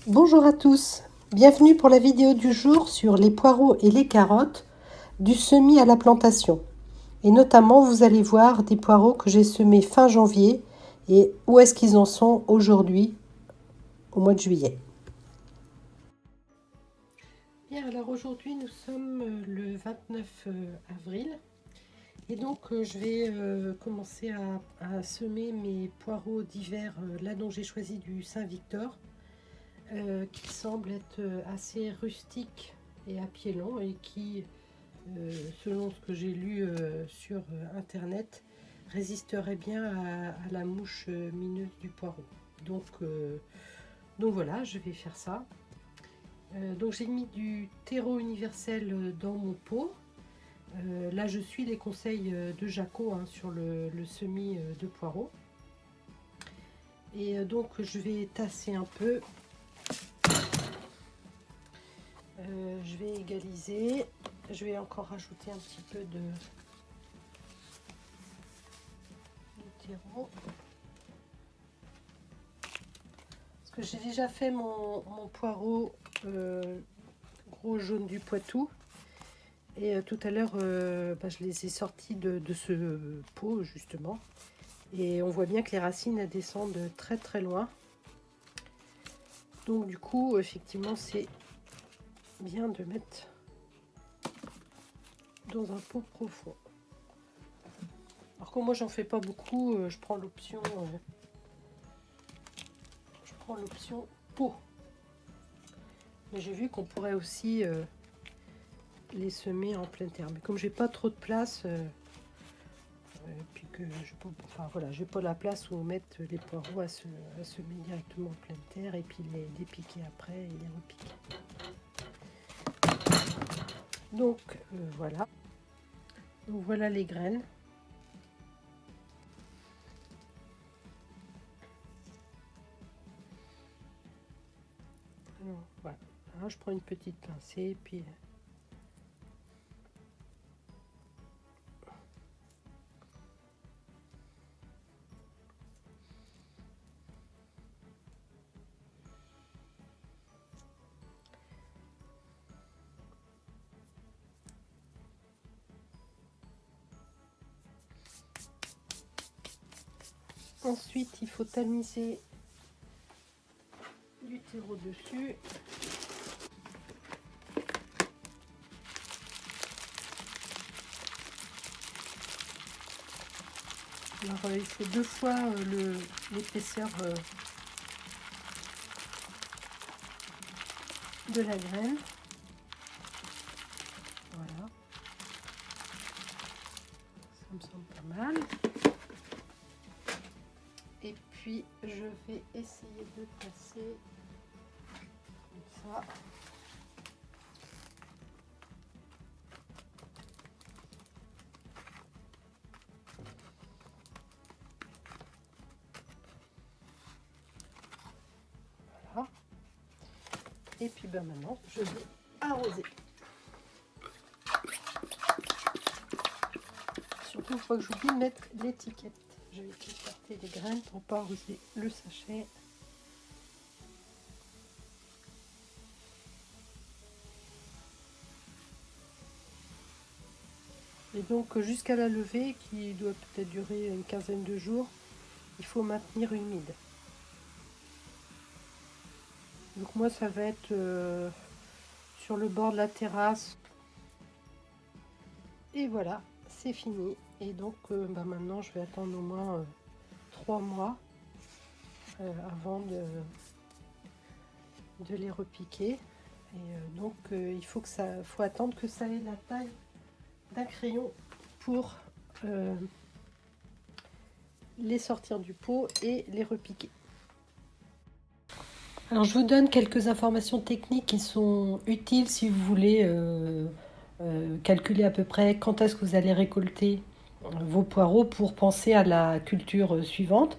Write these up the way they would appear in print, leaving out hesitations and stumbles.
Bonjour à tous, bienvenue pour la vidéo du jour sur les poireaux et les carottes du semis à la plantation. Et notamment, vous allez voir des poireaux que j'ai semés fin janvier et où est-ce qu'ils en sont aujourd'hui, au mois de juillet. Bien, alors aujourd'hui nous sommes le 29 avril et donc je vais commencer à semer mes poireaux d'hiver, là dont j'ai choisi du Saint-Victor. Qui semble être assez rustique et à pied long et qui, selon ce que j'ai lu sur internet, résisterait bien à la mouche mineuse du poireau. Donc voilà, je vais faire ça. Donc j'ai mis du terreau universel dans mon pot. Là je suis les conseils de Jaco sur le semis de poireaux. Et donc je vais tasser un peu. Je vais égaliser, je vais encore rajouter un petit peu de terreau. Parce que j'ai déjà fait mon poireau gros jaune du Poitou. Et tout à l'heure, je les ai sortis de ce pot justement. Et on voit bien que les racines elles descendent très très loin. Donc du coup, effectivement, c'est bien de mettre dans un pot profond. Alors que moi j'en fais pas beaucoup, je prends l'option pot. Mais j'ai vu qu'on pourrait aussi les semer en pleine terre. Mais comme j'ai pas trop de place, puis que j'ai pas la place où mettre les poireaux à semer directement en pleine terre et puis les piquer après et les repiquer. Donc voilà. Donc voilà les graines. Alors, voilà. Alors, je prends une petite pincée puis ensuite il faut tamiser du terreau dessus. Alors il faut 2 fois l'épaisseur de la graine. Voilà. Ça me semble pas mal. Et puis je vais essayer de passer comme ça. Voilà. Et puis maintenant je vais arroser. Surtout, il faut que j'oublie de mettre l'étiquette. Je vais écarter les graines pour pas arroser le sachet. Et donc jusqu'à la levée, qui doit peut-être durer une quinzaine de jours, il faut maintenir humide. Donc moi ça va être sur le bord de la terrasse. Et voilà, c'est fini. Et donc maintenant je vais attendre au moins 3 mois avant de les repiquer. Et donc il faut attendre que ça ait la taille d'un crayon pour les sortir du pot et les repiquer. Alors je vous donne quelques informations techniques qui sont utiles si vous voulez calculer à peu près quand est-ce que vous allez récolter vos poireaux pour penser à la culture suivante.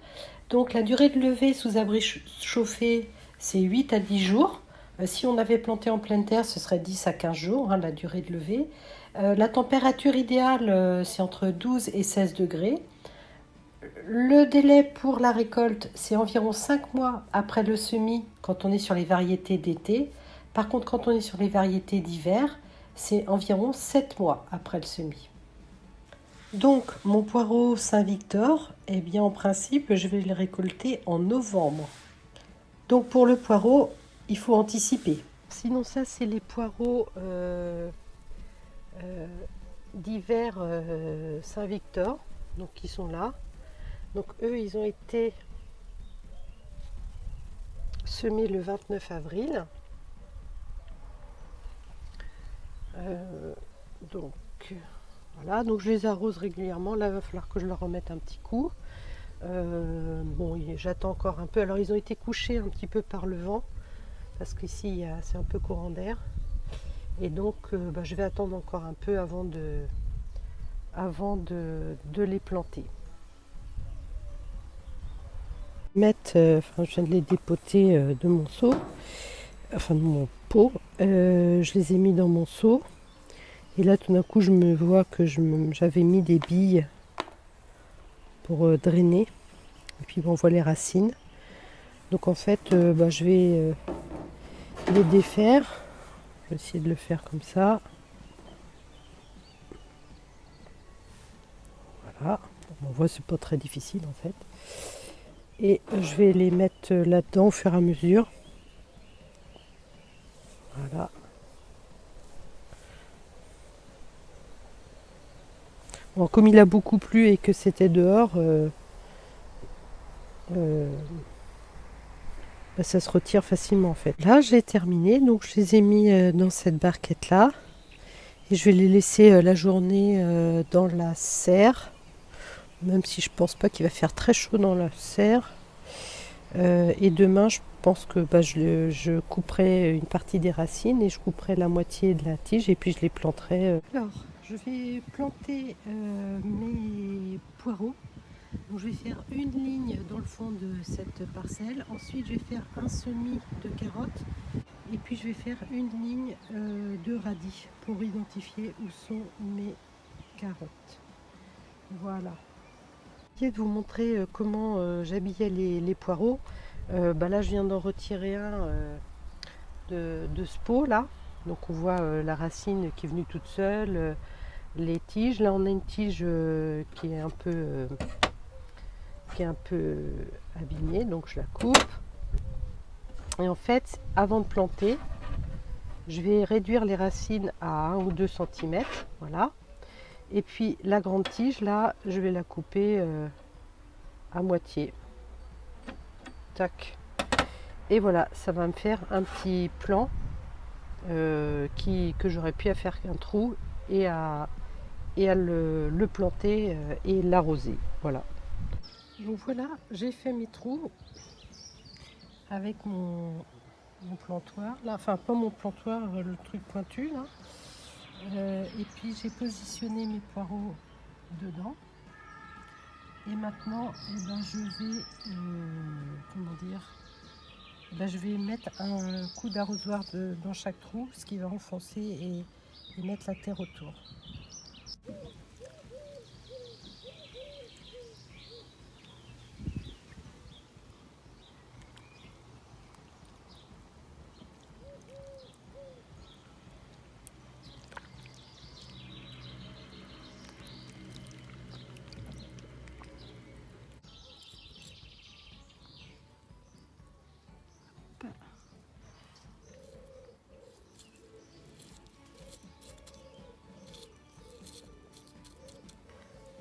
Donc la durée de levée sous abri chauffé, c'est 8 à 10 jours. Si on avait planté en pleine terre, ce serait 10 à 15 jours, la durée de levée. La température idéale, c'est entre 12 et 16 degrés. Le délai pour la récolte, c'est environ 5 mois après le semis quand on est sur les variétés d'été. Par contre, quand on est sur les variétés d'hiver, c'est environ 7 mois après le semis. Donc, mon poireau Saint-Victor, eh bien, en principe, je vais le récolter en novembre. Donc, pour le poireau, il faut anticiper. Sinon, ça, c'est les poireaux d'hiver Saint-Victor, donc qui sont là. Donc, eux, ils ont été semés le 29 avril. Donc, voilà, donc je les arrose régulièrement. Là, il va falloir que je leur remette un petit coup. Bon, j'attends encore un peu. Alors, ils ont été couchés un petit peu par le vent, parce qu'ici, c'est un peu courant d'air. Et donc, je vais attendre encore un peu avant de les planter. Je viens de les dépoter de mon seau, enfin de mon pot. Je les ai mis dans mon seau. Et là, tout d'un coup, je me vois que j'avais mis des billes pour drainer. Et puis, on voit les racines. Donc, en fait, je vais les défaire. Je vais essayer de le faire comme ça. Voilà. On voit, c'est pas très difficile, en fait. Et je vais les mettre là-dedans au fur et à mesure. Voilà. Bon, comme il a beaucoup plu et que c'était dehors, ça se retire facilement en fait. Là, j'ai terminé, donc je les ai mis dans cette barquette là. Et je vais les laisser la journée dans la serre, même si je pense pas qu'il va faire très chaud dans la serre. Et demain, je pense que je couperai une partie des racines et je couperai la moitié de la tige et puis je les planterai. Alors, je vais planter mes poireaux. Donc, je vais faire une ligne dans le fond de cette parcelle. Ensuite, je vais faire un semis de carottes. Et puis, je vais faire une ligne de radis pour identifier où sont mes carottes. Voilà. Je vais vous montrer comment j'habillais les poireaux. Là, je viens d'en retirer un de ce pot là. Donc, on voit la racine qui est venue toute seule, les tiges. Là, on a une tige qui est un peu abîmée, donc je la coupe. Et en fait, avant de planter, je vais réduire les racines à 1 ou 2 cm. Voilà. Et puis la grande tige, là, je vais la couper à moitié. Tac. Et voilà, ça va me faire un petit plan que j'aurais pu faire un trou et à le planter et l'arroser. Voilà. Donc voilà, j'ai fait mes trous avec mon plantoir. Là, enfin, pas mon plantoir, le truc pointu là. Et puis j'ai positionné mes poireaux dedans. Et maintenant, je vais, comment dire, je vais mettre un coup d'arrosoir dans chaque trou, ce qui va enfoncer et mettre la terre autour.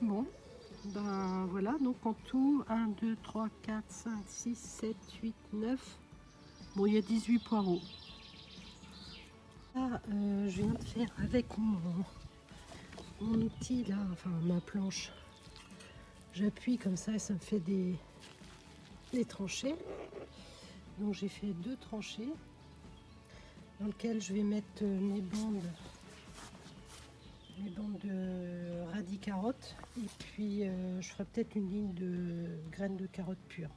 Bon, voilà, donc en tout, 1, 2, 3, 4, 5, 6, 7, 8, 9. Bon, il y a 18 poireaux. Là, je viens de faire avec mon outil là, enfin ma planche. J'appuie comme ça et ça me fait des tranchées. Donc j'ai fait 2 tranchées dans lesquelles je vais mettre mes bandes de radis carottes et puis je ferai peut-être une ligne de graines de carottes pures.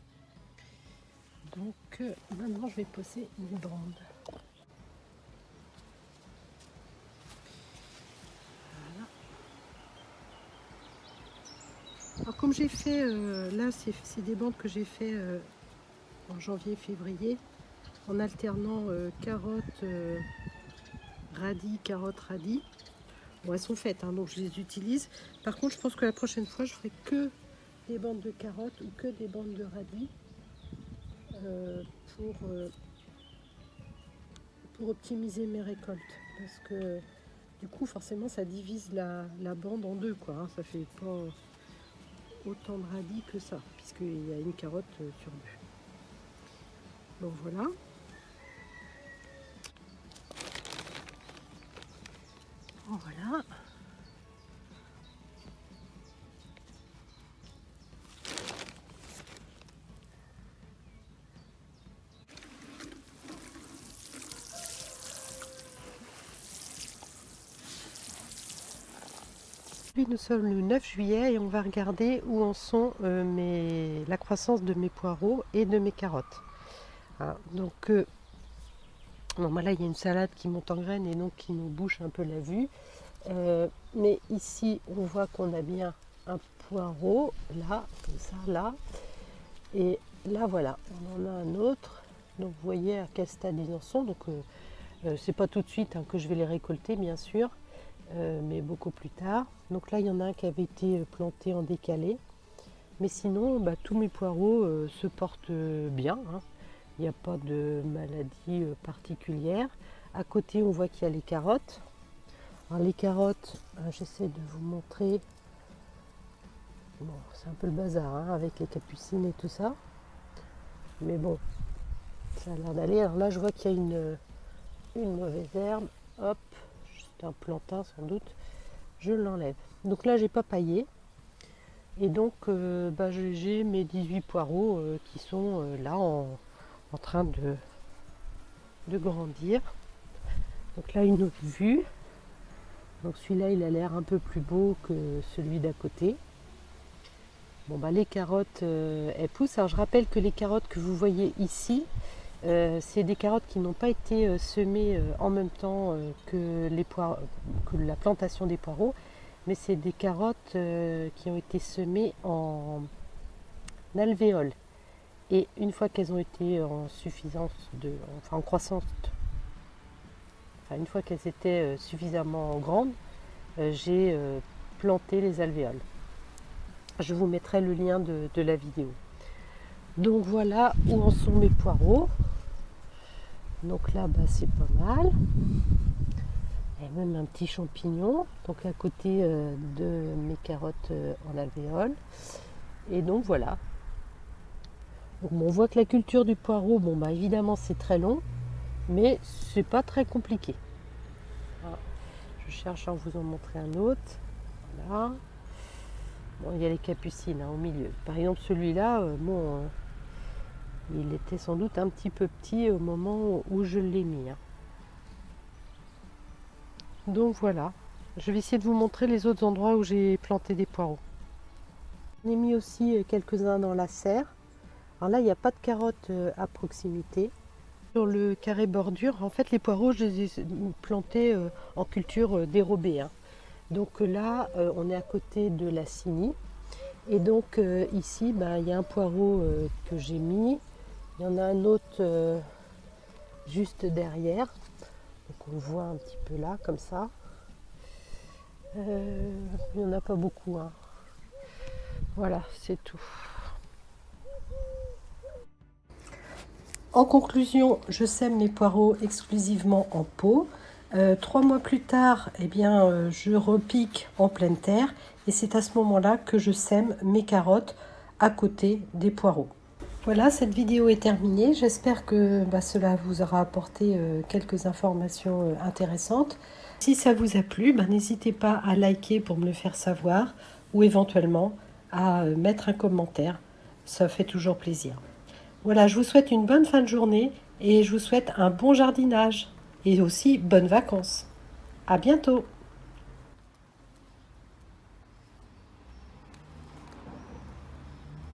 Donc maintenant je vais poser une bande. Voilà. Alors, comme j'ai fait, là c'est des bandes que j'ai fait en janvier-février, en alternant carottes, radis, carottes, radis. Bon, elles sont faites, hein, donc je les utilise. Par contre, je pense que la prochaine fois, je ferai que des bandes de carottes ou que des bandes de radis euh, pour, euh, pour optimiser mes récoltes. Parce que du coup, forcément, ça divise la bande en deux, quoi. Hein. Ça fait pas autant de radis que ça, puisqu'il y a une carotte sur deux. Donc voilà. Voilà. Nous sommes le 9 juillet et on va regarder où en sont la croissance de mes poireaux et de mes carottes. Ah, donc, bon, bah là, il y a une salade qui monte en graines et donc qui nous bouche un peu la vue. Mais ici, on voit qu'on a bien un poireau, là, comme ça, là. Et là, voilà, on en a un autre. Donc, vous voyez à quel stade ils en sont. Donc, c'est pas tout de suite hein, que je vais les récolter, bien sûr. Mais beaucoup plus tard. Donc là, il y en a un qui avait été planté en décalé. Mais sinon, bah, tous mes poireaux se portent bien. Hein. Il n'y a pas de maladie particulière. À côté, on voit qu'il y a les carottes. Alors les carottes, j'essaie de vous montrer. Bon, c'est un peu le bazar hein, avec les capucines et tout ça. Mais bon, ça a l'air d'aller. Alors là, je vois qu'il y a une mauvaise herbe. Hop. Un plantain sans doute, je l'enlève. Donc là j'ai pas paillé et donc bah, j'ai mes 18 poireaux qui sont là en train de grandir. Donc là une autre vue. Donc celui-là il a l'air un peu plus beau que celui d'à côté. Bon bah les carottes elles poussent. Alors je rappelle que les carottes que vous voyez ici, c'est des carottes qui n'ont pas été semées en même temps que la plantation des poireaux, mais c'est des carottes qui ont été semées en alvéole. Et une fois qu'elles ont été en en croissance, enfin une fois qu'elles étaient suffisamment grandes, j'ai planté les alvéoles. Je vous mettrai le lien de la vidéo. Donc voilà où en sont mes poireaux. Donc là, bah, c'est pas mal. Il y a même un petit champignon, donc à côté de mes carottes en alvéole. Et donc voilà. Donc, bon, on voit que la culture du poireau, bon bah évidemment c'est très long, mais c'est pas très compliqué. Voilà. Je cherche à vous en montrer un autre. Voilà. Bon, il y a les capucines hein, au milieu. Par exemple celui-là, bon. Il était sans doute un petit peu petit au moment où je l'ai mis. Donc voilà, je vais essayer de vous montrer les autres endroits où j'ai planté des poireaux. J'en ai mis aussi quelques-uns dans la serre. Alors là, il n'y a pas de carottes à proximité. Sur le carré bordure, en fait, les poireaux, je les ai plantés en culture dérobée. Hein. Donc là, on est à côté de la cynie. Et donc ici, bah, il y a un poireau que j'ai mis. Il y en a un autre juste derrière. Donc on le voit un petit peu là, comme ça. Il n'y en a pas beaucoup. Hein. Voilà, c'est tout. En conclusion, je sème mes poireaux exclusivement en pot. 3 mois plus tard, eh bien, je repique en pleine terre. Et c'est à ce moment-là que je sème mes carottes à côté des poireaux. Voilà, cette vidéo est terminée. J'espère que cela vous aura apporté quelques informations intéressantes. Si ça vous a plu, n'hésitez pas à liker pour me le faire savoir ou éventuellement à mettre un commentaire. Ça fait toujours plaisir. Voilà, je vous souhaite une bonne fin de journée et je vous souhaite un bon jardinage et aussi bonnes vacances. À bientôt!